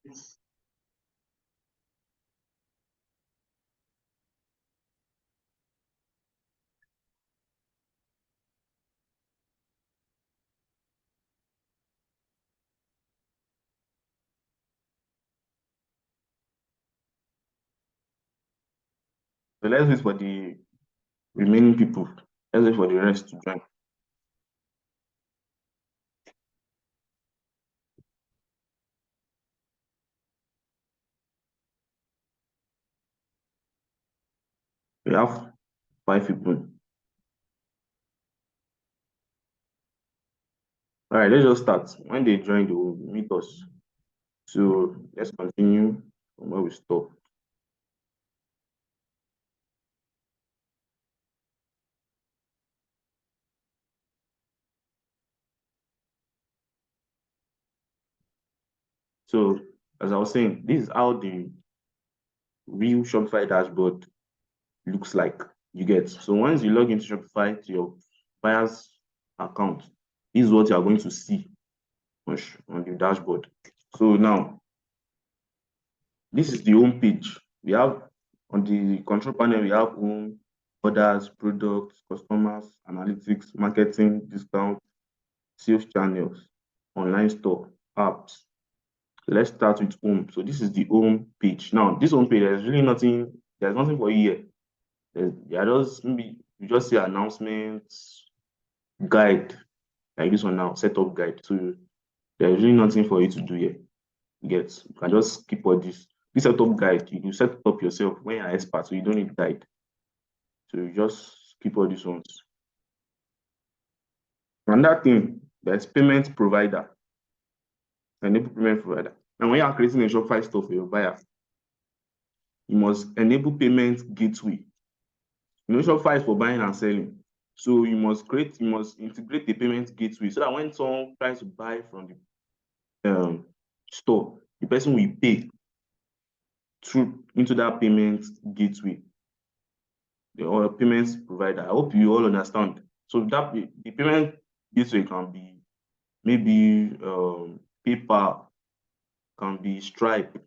So let's wait for the remaining people. Let's wait for the rest to join. We have 5 people. All right, let's just start. When they join, they will meet us. So let's continue from where we stop. So as I was saying, this is how the real Shopify dashboard looks like. You get. So once you log into Shopify to your buyer's account, this is what you are going to see on the dashboard. So now this is the home page. We have on the control panel, we have home, orders, products, customers, analytics, marketing, discount, sales channels, online store, apps. So let's start with home. So this is the home page. Now, this home page, there's nothing for you here. There are just maybe you just see announcements, guide, like this one now, setup guide. So there's really nothing for you to do here. You can just skip all this. This setup guide, you set it up yourself when you're expert, so you don't need guide. So you just skip all these ones. Another thing, there's payment provider, enable payment provider. And when you are creating a Shopify store for your buyer, you must enable payment gateway. You know, Shopify is for buying and selling. So you must integrate the payment gateway so that when someone tries to buy from the store, the person will pay through into that payment gateway or payments provider. I hope you all understand. So that the payment gateway can be maybe PayPal, can be Stripe.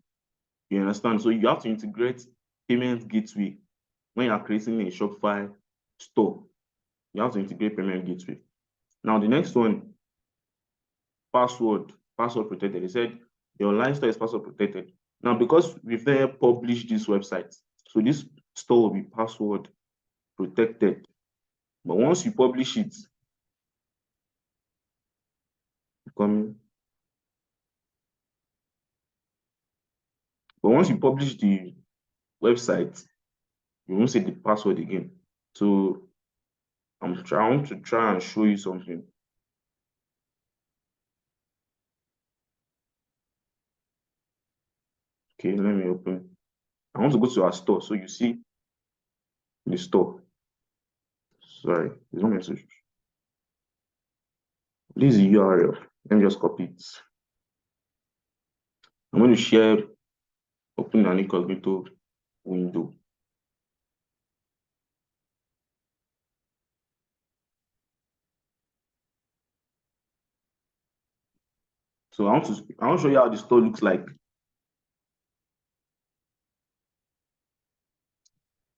You understand? So you have to integrate payment gateway when you are creating a Shopify store. You have to integrate payment gateway. Now the next one, password protected. They said the online store is password protected. Now because we've there published this website, so this store will be password protected. But once you publish it, come. But once you publish the website, you won't say the password again. So I'm trying to try and show you something. Okay, let me open. I want to go to our store. So you see the store. Sorry, there's no message. This is the URL. Let me just copy it. I'm going to share, open an incognito window. So I want to show you how the store looks like.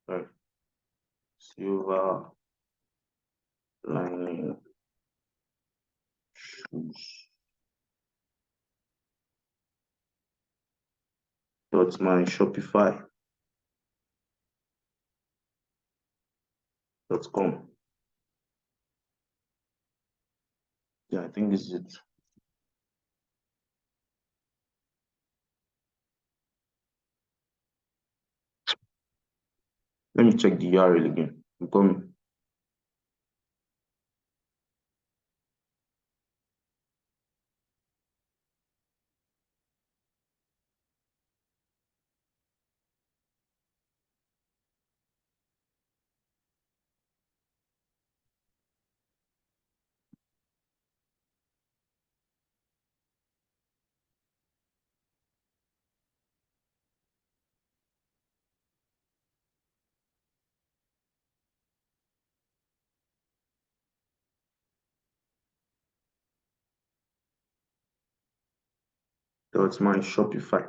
Right. Silver lining shoes. That's my Shopify.com. Yeah, I think this is it. Let me check the URL again. I'm coming. That's my Shopify.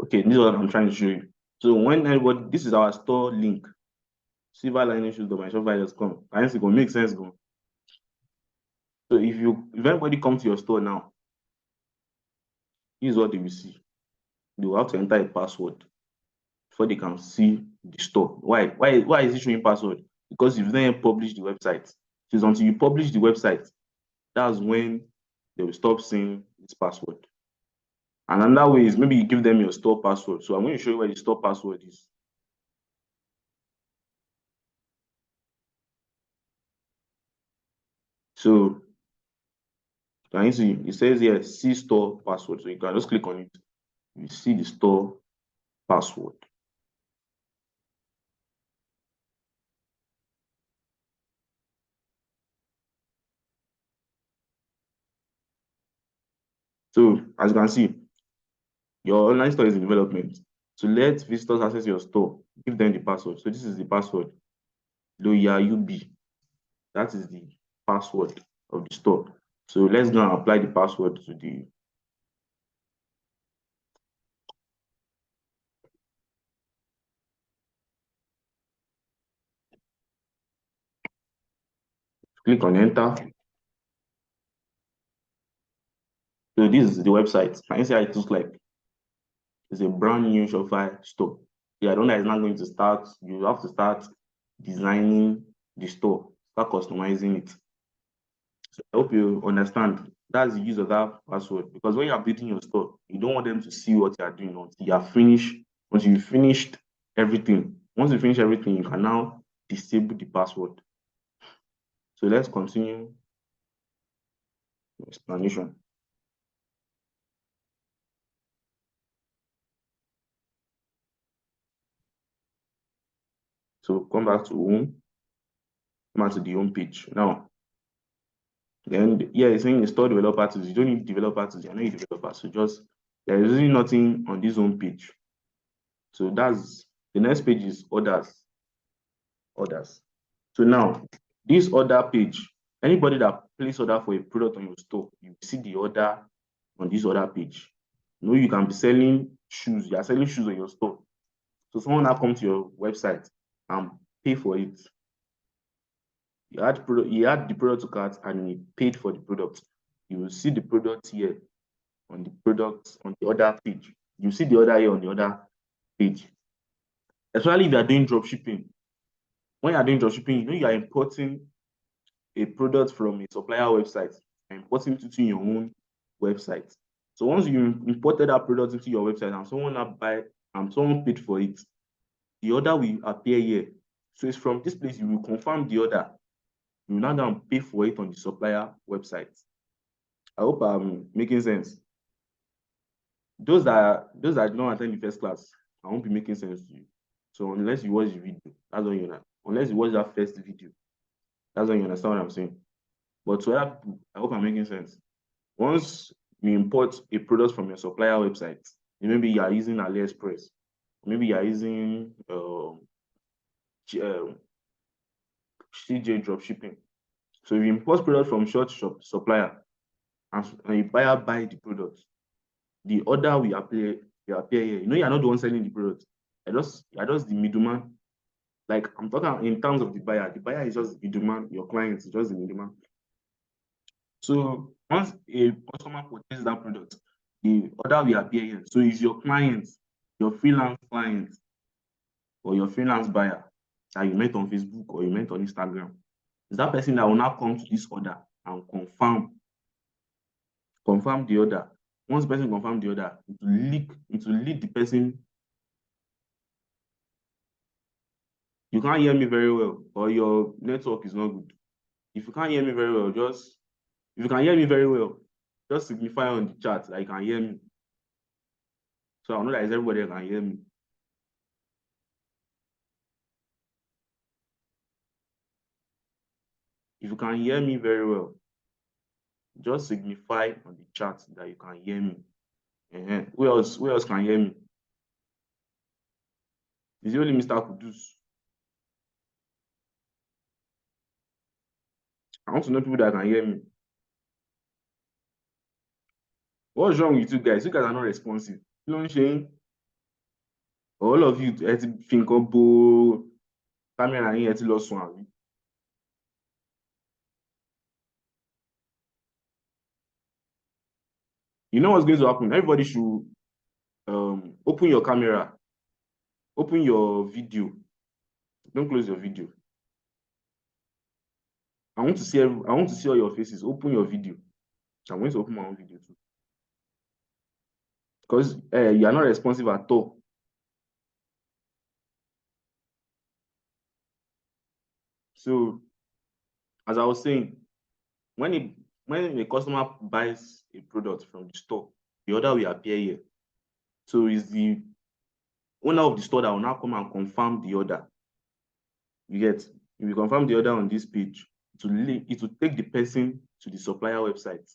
Okay, this is what I'm trying to show you. So when this is our store link. Silver lining shoes, my Shopify just come. I think it will make sense, go. So if anybody comes to your store now, this is what they will see. They will have to enter a password before they can see the store. Why is it showing password? Because you've then published the website. It's until you publish the website, that's when they will stop seeing this password. And another way is maybe you give them your store password. So I'm going to show you where the store password is. So can you see it says here see store password. So you can just click on it. You see the store password. So as you can see, your online store is in development. To let visitors access your store, give them the password. So this is the password. LoyaUB. That is the password of the store. So let's go and apply the password to the click on enter. So this is the website. Can you see how it looks like? It's a brand new Shopify store. Yeah, I don't know, it's not going to start. You have to start designing the store, start customizing it. So I hope you understand. That's the use of that password. Because when you're building your store, you don't want them to see what you're doing until you are finished. Once you've finished everything, once you finish everything, you can now disable the password. So let's continue the explanation. So come back to home, come back to the home page. Now, then yeah, it's saying install developer tools. You don't need developer tools, you don't need developer. So just there is really nothing on this home page. So that's the next page is orders. Orders. So now this order page, anybody that place order for a product on your store, you see the order on this order page. You know, you can be selling shoes, you are selling shoes on your store. So someone now come to your website and pay for it. You add the product to cart and he paid for the product. You will see the product here on the product on the other page. You see the order here on the other page. Especially if you are doing drop shipping. When you are doing drop shipping, you know you are importing a product from a supplier website and importing it into your own website. So once you imported that product into your website and someone now buy and someone paid for it, the order will appear here. So it's from this place you will confirm the order. You will now go and pay for it on the supplier website. I hope I'm making sense. Those that don't attend the first class, I won't be making sense to you. So unless you watch the video, that's when you know. Unless you watch that first video, that's when you understand what I'm saying. But to other people, I hope I'm making sense. Once you import a product from your supplier website, maybe you are using AliExpress, maybe you are using CJ Dropshipping. So if you import product from short shop supplier and a buyer buy the product, the order will appear here. You know, you're not the one selling the product. You're just the middleman. Like I'm talking in terms of the buyer. The buyer is just the middleman, your client is just the middleman. So once a customer purchases that product, the order will appear here. So if your client, your freelance client, or your freelance buyer that you met on Facebook or you met on Instagram, is that person that will now come to this order and confirm the order. Once the person confirm the order, it will lead the person. You can't hear me very well, or your network is not good. If you can't hear me very well, if you can hear me very well, just signify on the chat that you can hear me. So I know that everybody can hear me. If you can hear me very well, just signify on the chat that you can hear me. Who else can hear me? Is it only Mr. Kudus? I want to know people that can hear me. What's wrong with you guys? You guys are not responsive. You know what I'm saying? All of you, ẹ ti fi nǹkan bo kámẹ́rà yín, ẹ ti lọ sùn àbí? You know what's going to happen? Everybody should open your camera, open your video. Don't close your video. I want to see all your faces. Open your video. I'm going to open my own video too. Because you are not responsive at all. So, as I was saying, when a customer buys a product from the store, the order will appear here. So it's the owner of the store that will now come and confirm the order. You get? If you confirm the order on this page, it will take the person to the supplier website,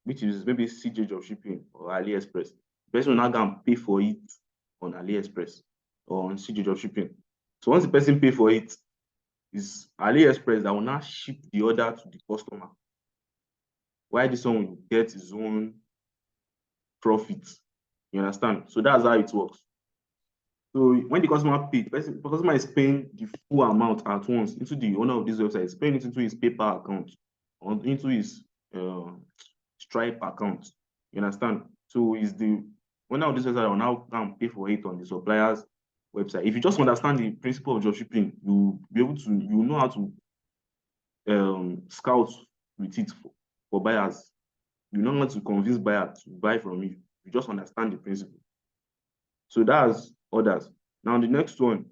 which is maybe CJ Dropshipping or AliExpress. The person will now go and pay for it on AliExpress or on CJ Dropshipping. So once the person pay for it, it's AliExpress that will now ship the order to the customer. Why this one will get his own profit. You understand? So that's how it works. So when the customer pays, the customer is paying the full amount at once into the owner of this website, is paying it into his PayPal account or into his Stripe account. You understand? So is the owner of this website will now come pay for it on the supplier's website. If you just understand the principle of dropshipping, you'll be able to, you know how to scout with it for buyers. You know how to convince buyers to buy from you. You just understand the principle. So that's orders. Now the next one,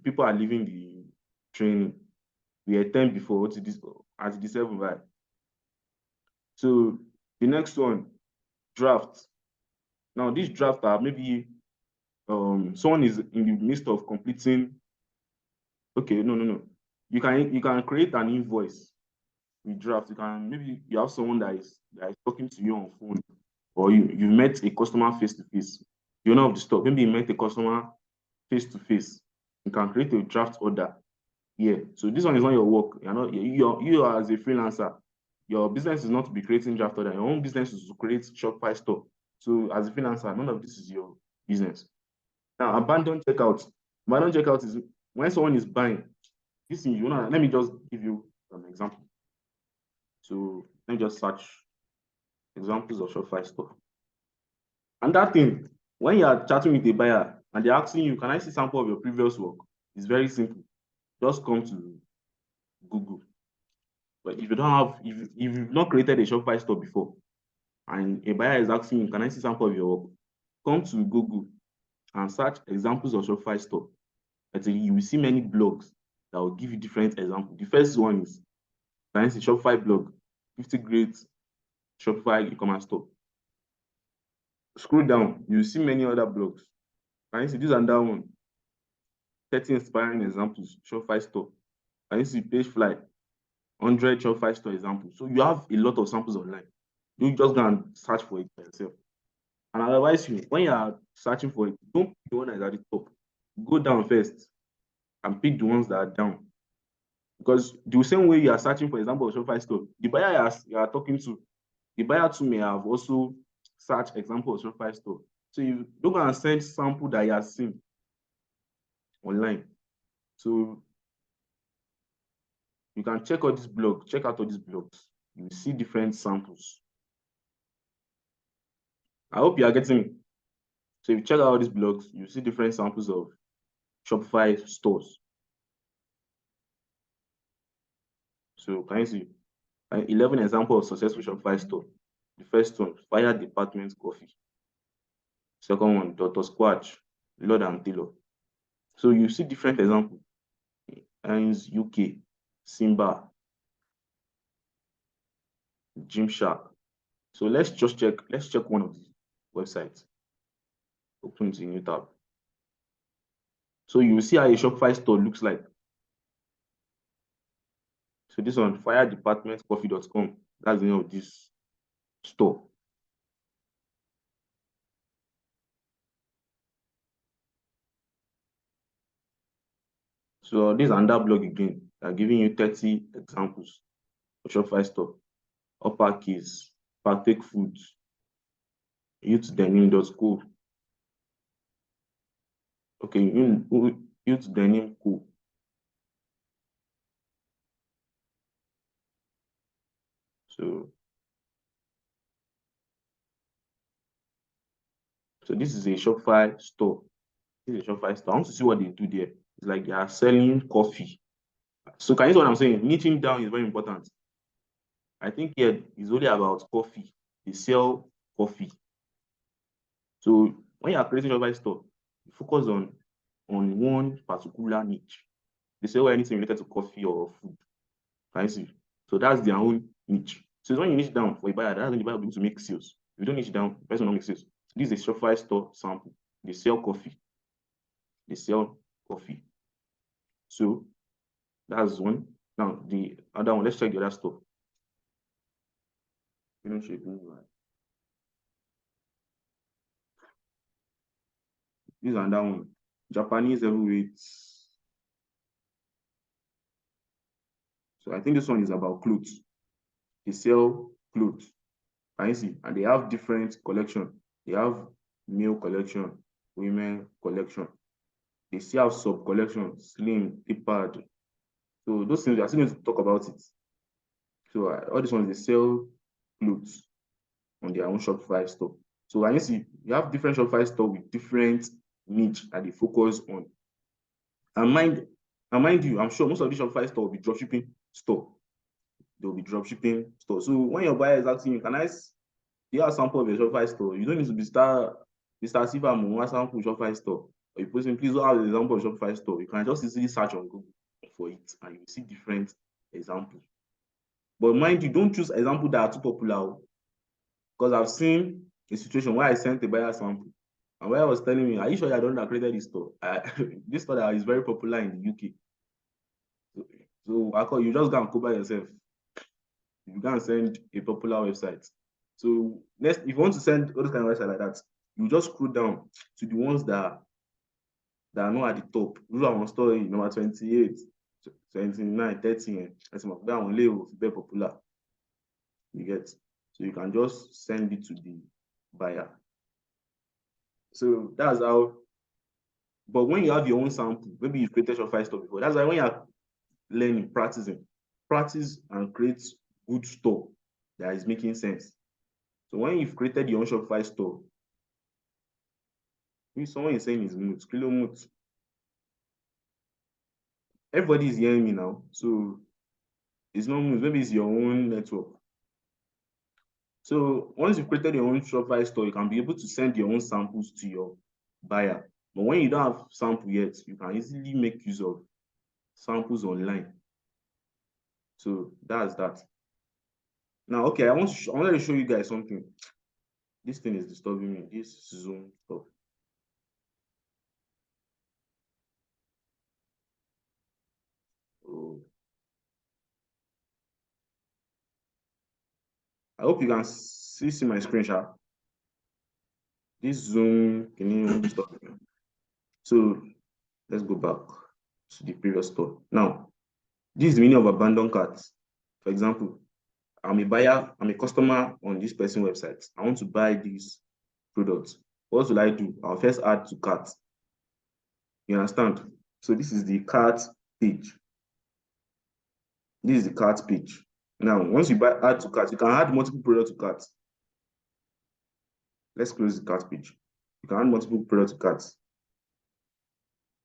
people are leaving the training. We attend before what is this at the 7, right? So the next one, draft. Now these drafts are maybe someone is in the midst of completing. Okay, no. You can create an invoice with draft. You can maybe you have someone that is talking to you on phone, or you met a customer face to face. You know of the store. Maybe you met a customer face to face. You can create a draft order. Yeah. So this one is not your work. You're not you are as a freelancer. Your business is not to be creating draft order. Your own business is to create Shopify store. So as a freelancer, none of this is your business. Now, abandoned checkout. Abandoned checkout is when someone is buying. This thing, let me just give you an example. So let me just search examples of Shopify store. And that thing, when you are chatting with a buyer and they're asking you, can I see sample of your previous work? It's very simple. Just come to Google. But if you don't have, if you've not created a Shopify store before, and a buyer is asking you, can I see sample of your work? Come to Google and search examples of Shopify store. You will see many blogs that will give you different examples. The first one is, can I see Shopify blog, 50 great Shopify e-commerce store. Scroll down, you will see many other blogs. Can you see this and that one? 30 inspiring examples, Shopify store. Can you see Pagefly, 100 Shopify store examples? So you have a lot of samples online. You just go and search for it by yourself. And I advise you, when you are searching for it, don't pick the one that is at the top. Go down first and pick the ones that are down. Because the same way you are searching for example of Shopify store, the buyer you are talking to, the buyer too may have also searched example of Shopify store. So you don't go and send sample that you have seen online. So you can check out this blog, check out all these blogs. You will see different samples. I hope you are getting me. So if you check out all these blogs, you see different samples of Shopify stores. So can you see 11 examples of successful Shopify store? The first one, Fire Department Coffee. Second one, Dr. Squatch, Lord and Taylor. So you see different examples. Heinz UK, Simba, Gymshark. So let's check one of these websites. Open the new tab. So you will see how a Shopify store looks like. So this one, firedepartmentcoffee.com. That's the name of this store. So this is another blog again. They're giving you 30 examples of Shopify store. Uppercase, partake foods, youthdenim.co. Okay, youthdenim.co. So this is a Shopify store. This is a Shopify store. I want to see what they do there. It's like they are selling coffee. So can you see what I'm saying? Niching down is very important. I think here it's only about coffee. They sell coffee. So when you are creating a Shopify store, you focus on one particular niche. They sell anything related to coffee or food. Can you see? So that's their own niche. So when you niche down for a buyer, that's when the buyer will be able to make sales. If you don't niche down, the person will not make sales. So this is a Shopify store sample. They sell coffee. They sell coffee. So that's one. Now the other one, let's check the other stuff. This is another one. Japanese heavyweights. So I think this one is about clothes. They sell clothes. Can you see? And they have different collection. They have male collection, women collection. They still have sub collection, slim, tapered. So those things, we are still going to talk about it. So all these ones, they sell clothes on their own Shopify store. So can you see, you have different Shopify store with different niche that they focus on. And mind you, I'm sure most of the Shopify store will be dropshipping store. There will be dropshipping store. So when your buyer is asking you, can I see a sample of your Shopify store? You don't need to be Mr. Siva Mumwa sample Shopify store. Or you post please don't have an example of Shopify store. You can just easily search on Google for it and you will see different examples. But mind you, don't choose examples that are too popular. Because I've seen a situation where I sent a buyer sample. And where I was telling me, are you sure you don't have created this store? This store that is very popular in the UK. So I call you just go and cover yourself. You can send a popular website. So next, if you want to send all those kind of websites like that, you just scroll down to the ones that are not at the top. Those are on story number 28, 29, 30. That one is very popular. You get, so you can just send it to the buyer. So that's how. But when you have your own sample, maybe you've created Shopify store before. That's why when you're learning, practice and create good store that is making sense. So when you've created your own Shopify store, if someone is saying is mute, kilo mute. Everybody is hearing me now, so it's not mute. Maybe it's your own network. So once you've created your own Shopify store, you can be able to send your own samples to your buyer. But when you don't have sample yet, you can easily make use of samples online. So that's that. Now, okay, I want to show you guys something. This thing is disturbing me. This Zoom stuff. Oh. I hope you can see my screenshot. This Zoom, can you stop? So let's go back to the previous store. Now, this is the meaning of abandoned carts. For example, I'm a buyer, I'm a customer on this person website. I want to buy these products. What will I do? I'll first add to cart. You understand? So this is the cart page. This is the cart page. Now, once you add to cart, you can add multiple products to cart. Let's close the cart page. You can add multiple products to cart.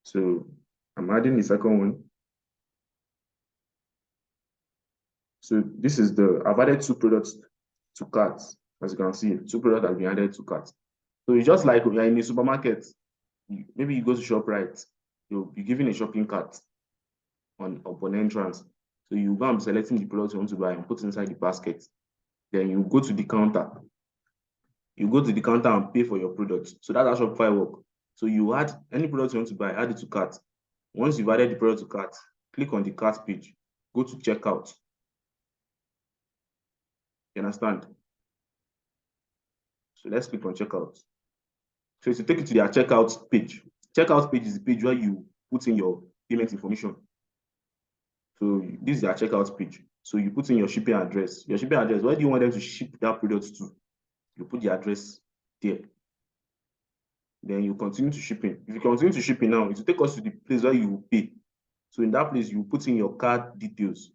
So I'm adding the second one. So this is I've added 2 products to cart. As you can see, 2 products have been added to cart. So it's just like you're in a supermarket. Maybe you go to ShopRite, you'll be given a shopping cart upon entrance. So you go and be selecting the products you want to buy and put inside the basket. Then you go to the counter. You go to the counter and pay for your products. So that's how Shopify work. So you add any product you want to buy, add it to cart. Once you've added the product to cart, click on the cart page, go to checkout. You understand? So let's click on checkout. So it will take you to their checkout page. Checkout page is the page where you put in your payment information. So this is their checkout page. So you put in your shipping address. Your shipping address, where do you want them to ship that product to? You put the address there. Then you continue to shipping. If you continue to shipping now, it will take us to the place where you will pay. So in that place, you put in your card details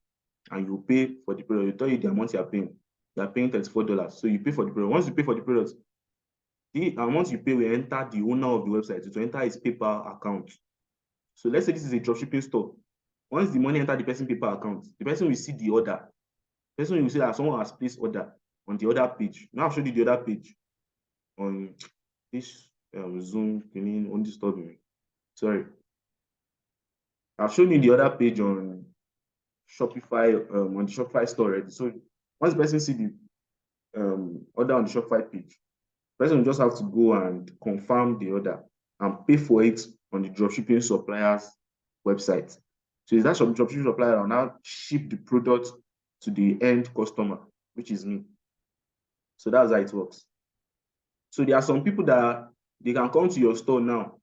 and you pay for the product. You tell you the amount you are paying. You are paying $34. So you pay for the product. Once you pay for the product, the amount you pay will enter the owner of the website. It will enter his PayPal account. So let's say this is a dropshipping store. Once the money enter the person PayPal account, the person will see the order. The person will see that someone has placed order on the other page. Now I've showed you the other page on this Zoom. On this stop me. Sorry. I've shown you the other page on Shopify, on the Shopify store already. So once the person see the order on the Shopify page, the person will just have to go and confirm the order and pay for it on the dropshipping supplier's website. So is that dropshipping supplier will now ship the product to the end customer, which is me. So that's how it works. So there are some people that they can come to your store now.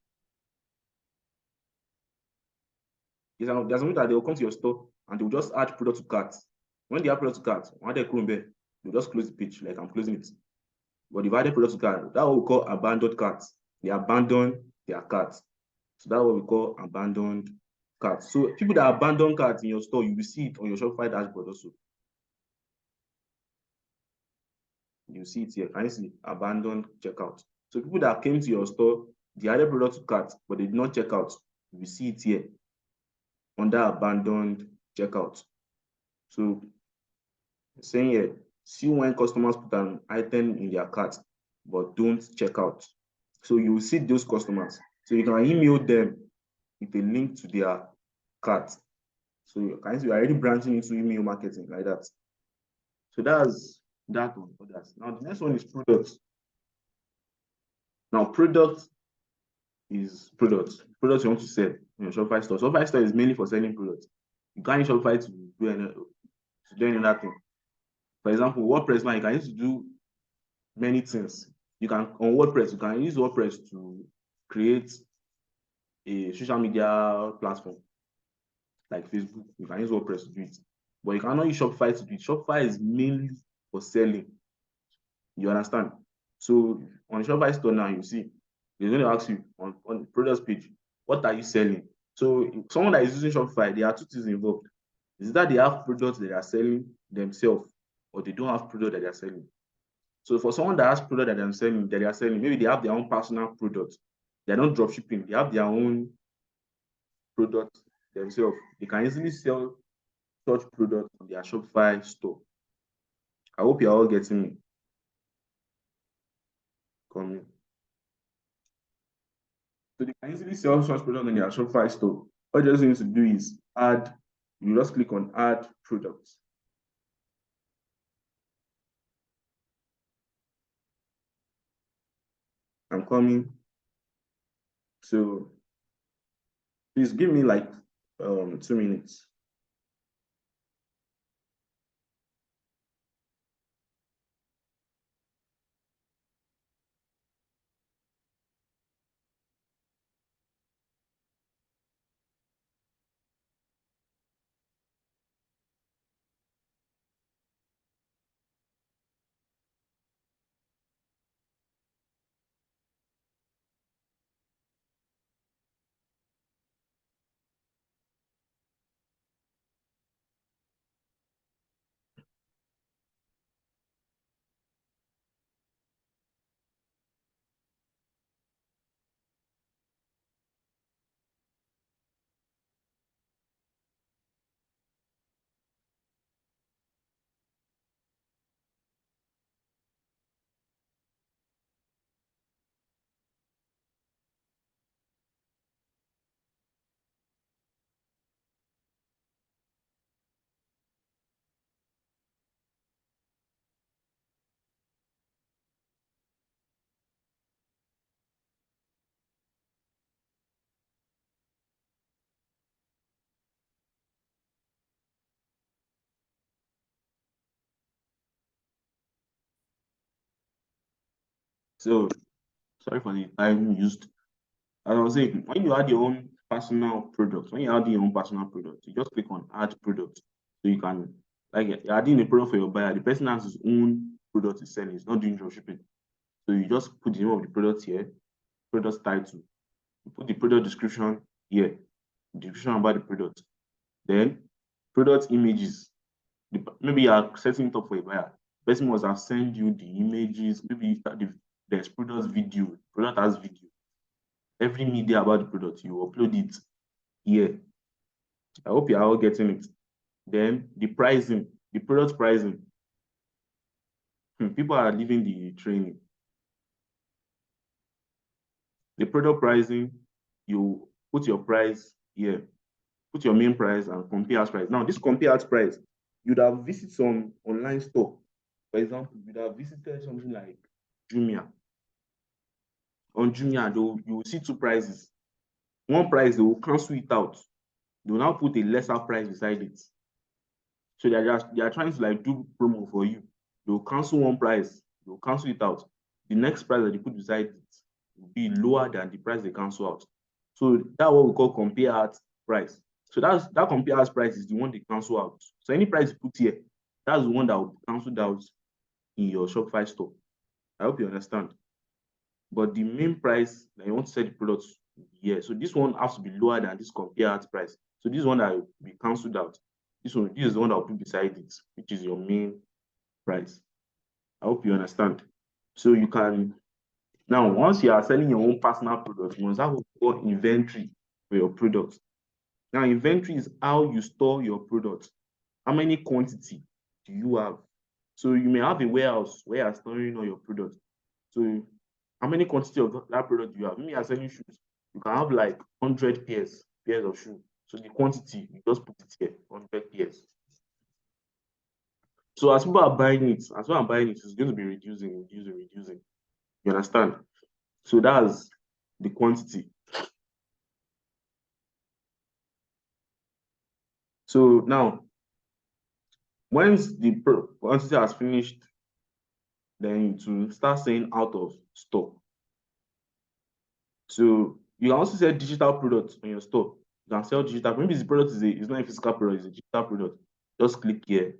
There's some people that they will come to your store and they will just add product to cart. When they add product to cart, when they come there, they'll just close the page, like I'm closing it. But they've added product to cart. That's what we call abandoned carts. They abandon their carts. So that's what we call abandoned carts. So people that abandon carts in your store, you will see it on your Shopify dashboard also. You see it here. Can you see abandoned checkout? So people that came to your store, they added product to cart, but they did not check out. You will see it here under abandoned checkout. So saying here, see when customers put an item in their cart, but don't check out. So you will see those customers. So you can email them with a link to their cart. So you can see you're already branching into email marketing like that. So that's that on others. Now the next one is products. Now product is products. Products you want to sell in your Shopify store. Shopify store is mainly for selling products. You can't use Shopify to do any other thing. For example, WordPress now you can use to do many things. You can on WordPress, you can use WordPress to create a social media platform like Facebook. You can use WordPress to do it, but you cannot use Shopify to do it. Shopify is mainly for selling. You understand? So on the Shopify store now, you see, they're going to ask you on the products page, what are you selling? So someone that is using Shopify, there are two things involved. Is that they have products that they are selling themselves, or they don't have product that they are selling. So for someone that has product that they are selling, maybe they have their own personal product. They're not drop shipping, they have their own product themselves. They can easily sell such products on their Shopify store. I hope you're all getting me. Coming. So they can easily sell such products on their Shopify store. All you just need to do is add, you just click on add products. I'm coming. So please give me like 2 minutes. So sorry for the time used. As I was saying, when you add your own personal product. When you're adding your own personal product, you just click on add product. So you can, like, you're adding a product for your buyer. The person has his own product he's selling. He's not doing dropshipping. So you just put the name of the product here, product title. You put the product description here, description about the product. Then product images. Maybe you are setting it up for a buyer. The person must have sent you the images. Maybe there's product video. Product has video. Every media about the product, you upload it here. I hope you are all getting it. Then the pricing, the product pricing. People are leaving the training. The product pricing, you put your price here. Put your main price and compare as price. Now, this compare as price, you'd have visited some online store. For example, you'd have visited something like Jumia. On Jumia, you will see two prices. One price, they will cancel it out. They will now put a lesser price beside it. So they are trying to like do promo for you. They will cancel one price, they will cancel it out. The next price that they put beside it will be lower than the price they cancel out. So that's what we call compare at price. So that compare as price is the one they cancel out. So any price you put here, that's the one that will be canceled out in your Shopify store. I hope you understand. But the main price that you want to sell the product here, so this one has to be lower than this compare at price. So this one that will be canceled out. This is the one that will put beside it, which is your main price. I hope you understand. So you can now, once you are selling your own personal product, you must have what we call inventory for your product. Now, inventory is how you store your product. How many quantity do you have? So you may have a warehouse where you are storing all your products. So how many quantity of that product do you have? Maybe you are selling shoes. You can have like 100 pairs of shoes. So the quantity, you just put it here, 100 pairs. So as people are buying it, it's going to be reducing. You understand? So that's the quantity. So now, once the quantity has finished, then to start saying out of stock. So you can also sell digital products on your store. You can sell digital. Maybe the product is not a physical product, it's a digital product. Just click here.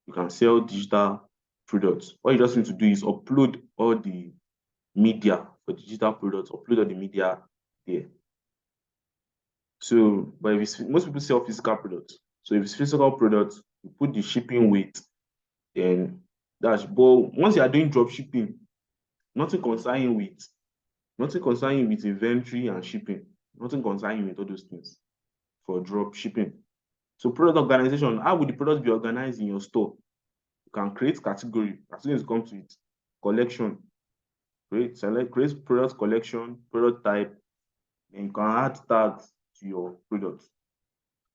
You can sell digital products. All you just need to do is upload all the media for digital products, upload all the media there. So, but most people sell physical products. So if it's physical products, you put the shipping weight, then but once you are doing drop shipping, nothing concerning with inventory and shipping, nothing concerning with all those things for drop shipping. So product organization, how would the product be organized in your store? You can create category as soon as you come to it. Collection, create product collection, product type, and you can add tags to your product.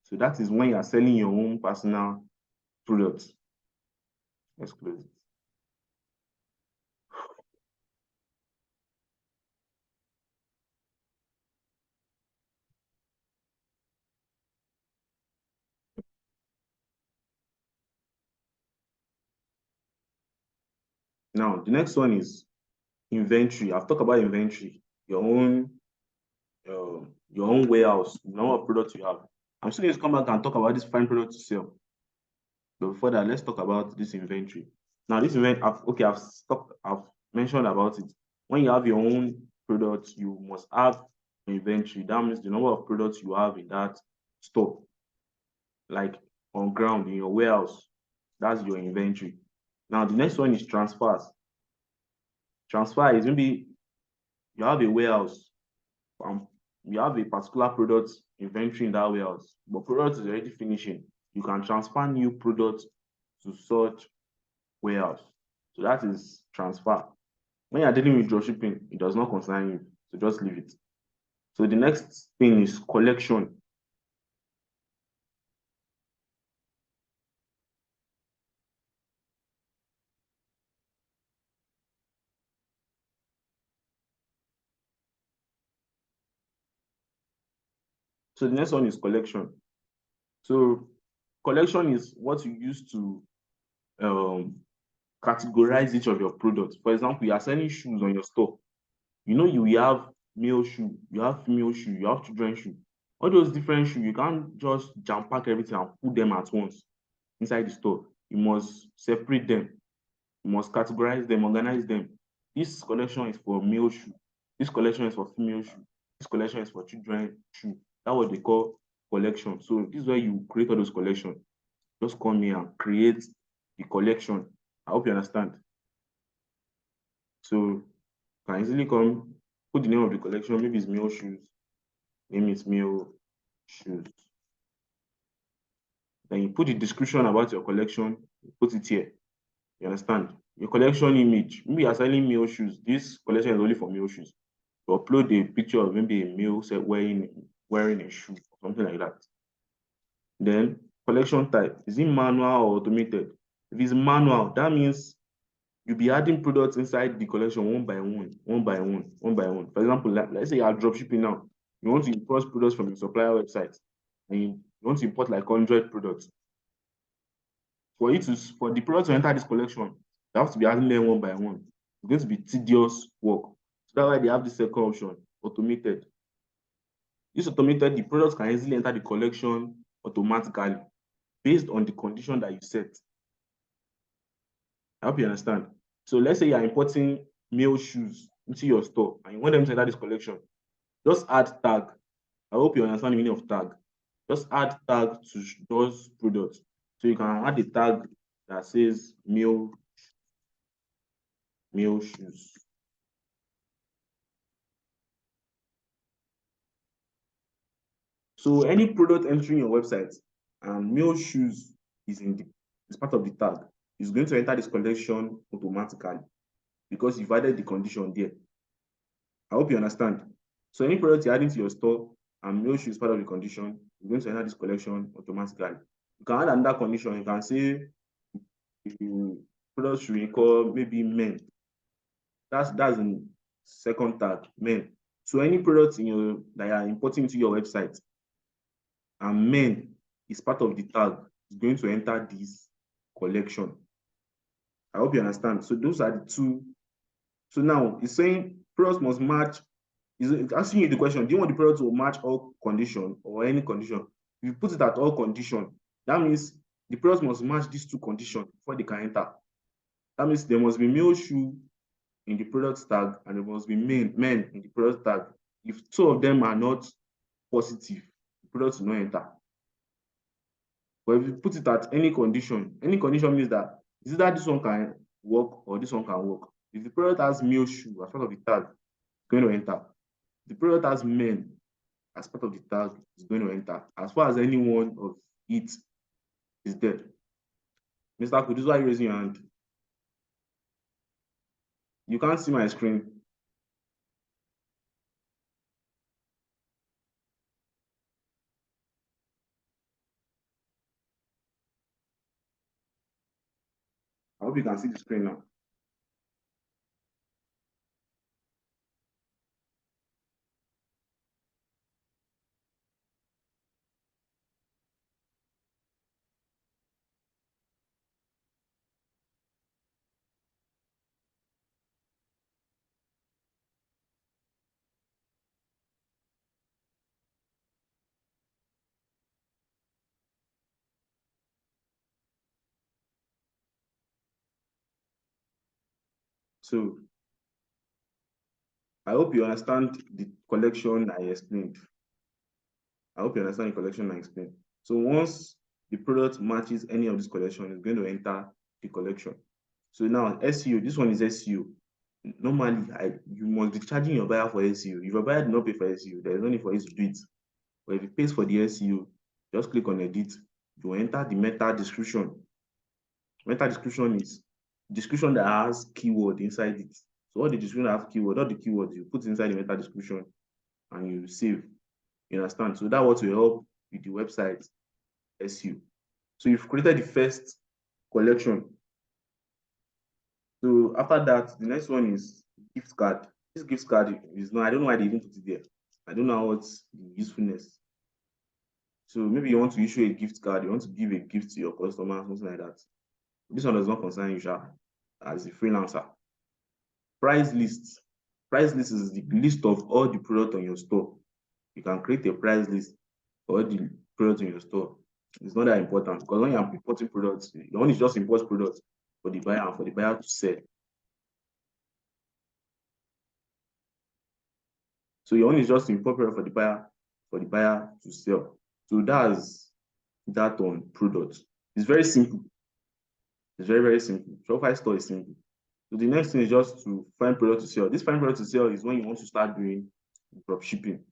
So that is when you are selling your own personal products. Let's close it. Now, the next one is inventory. I've talked about inventory, your own warehouse, the number of products you have. I'm still going to come back and talk about this fine product to sell. But before that, let's talk about this inventory. Now, this I've mentioned about it. When you have your own products, you must have inventory. That means the number of products you have in that store, like on ground in your warehouse. That's your inventory. Now, the next one is transfers. Transfer is maybe you have a warehouse, you have a particular product inventory in that warehouse, but product is already finishing. You can transfer new products to such warehouse. So that is transfer. When you're dealing with dropshipping, it does not concern you, so just leave it. So the next thing is collection. So the next one is collection. So collection is what you use to categorize each of your products. For example, you are selling shoes on your store. You know you will have male shoe, you have female shoe, you have children shoe. All those different shoe, you can't just jam pack everything and put them at once inside the store. You must separate them. You must categorize them, organize them. This collection is for male shoe. This collection is for female shoe. This collection is for children shoe. That's what they call collection. So this is where you create all those collections. Just come here and create the collection. I hope you understand. So you can easily come, put the name of the collection. Maybe it's male shoes. Name is male shoes. Then you put the description about your collection. You put it here. You understand? Your collection image. Maybe you're selling male shoes. This collection is only for male shoes. You upload a picture of maybe a male set wearing a shoe or something like that. Then collection type. Is it manual or automated? If it's manual, that means you'll be adding products inside the collection one by one, one by one, one by one. For example, let's say you are dropshipping now. You want to import products from your supplier website, and you want to import like 100 products. For the product to enter this collection, you have to be adding them one by one. It's going to be tedious work. So that's why they have the second option, automated. This automated, the products can easily enter the collection automatically based on the condition that you set. I hope you understand. So let's say you're importing male shoes into your store and you want them to enter this collection. Just add tag. I hope you understand the meaning of tag. Just add tag to those products. So you can add a tag that says male shoes. So any product entering your website and male shoes is part of the tag, is going to enter this collection automatically because you've added the condition there. I hope you understand. So any product you're adding to your store and male shoes is part of the condition, you're going to enter this collection automatically. You can add another condition. You can say the product should recall maybe men. That's in second tag, men. So any product that you are importing to your website and men is part of the tag, is going to enter this collection. I hope you understand. So those are the two. So now it's saying products must match. It's asking you the question, do you want the product to match all condition or any condition? If you put it at all condition, that means the product must match these two conditions before they can enter. That means there must be male shoe in the product tag and there must be men in the product tag. If two of them are not positive, the product will not enter. But if you put it at any condition means that is either this one can work or this one can work. If the product has male shoe as part of the tag, it's going to enter. The product has men as part of the tag, is going to enter. As far as any one of it is there. Mr. Kudus, why are you raising your hand? You can't see my screen. I hope you can see the screen now. So I hope you understand the collection I explained. I hope you understand the collection I explained. So once the product matches any of this collection, it's going to enter the collection. So now SEO, this one is SEO. Normally, you must be charging your buyer for SEO. If your buyer did not pay for SEO, there is no need for you to do it. But if it pays for the SEO, just click on edit. You enter the meta description. Meta description is description that has keyword inside it. So all the description that have keyword, all the keywords you put inside the meta description and you save. You understand? So that what will help with the website SEO. So you've created the first collection. So after that, the next one is gift card. This gift card is not, I don't know why they even put it there. I don't know what's the usefulness. So maybe you want to issue a gift card, you want to give a gift to your customer, something like that. This one does not concern you, as a freelancer. Price list. Price list is the list of all the product on your store. You can create a price list for all the products in your store. It's not that important because when you're importing products, you only just import products for the buyer and for the buyer to sell. So you only just import product for the buyer to sell. So that's that on products. It's very simple. It's very, very simple. Shopify store is simple. So the next thing is just to find product to sell. This find product to sell is when you want to start doing drop shipping.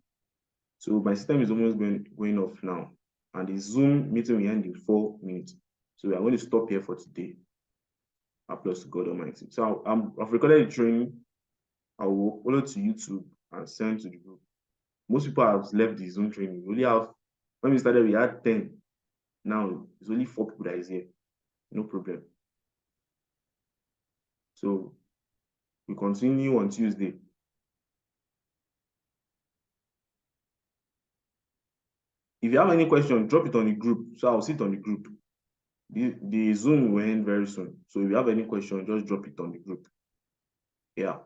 So my system is almost going off now, and the Zoom meeting will end in 4 minutes. So we are going to stop here for today. Applause to God Almighty. So I've recorded the training. I will upload to YouTube and send to the group. Most people have left the Zoom training. We only have, when we started, we had 10. Now it's only 4 people that is here. No problem. So we continue on Tuesday. If you have any question, drop it on the group. So I'll sit on the group. The Zoom will end very soon. So if you have any question, just drop it on the group. Yeah.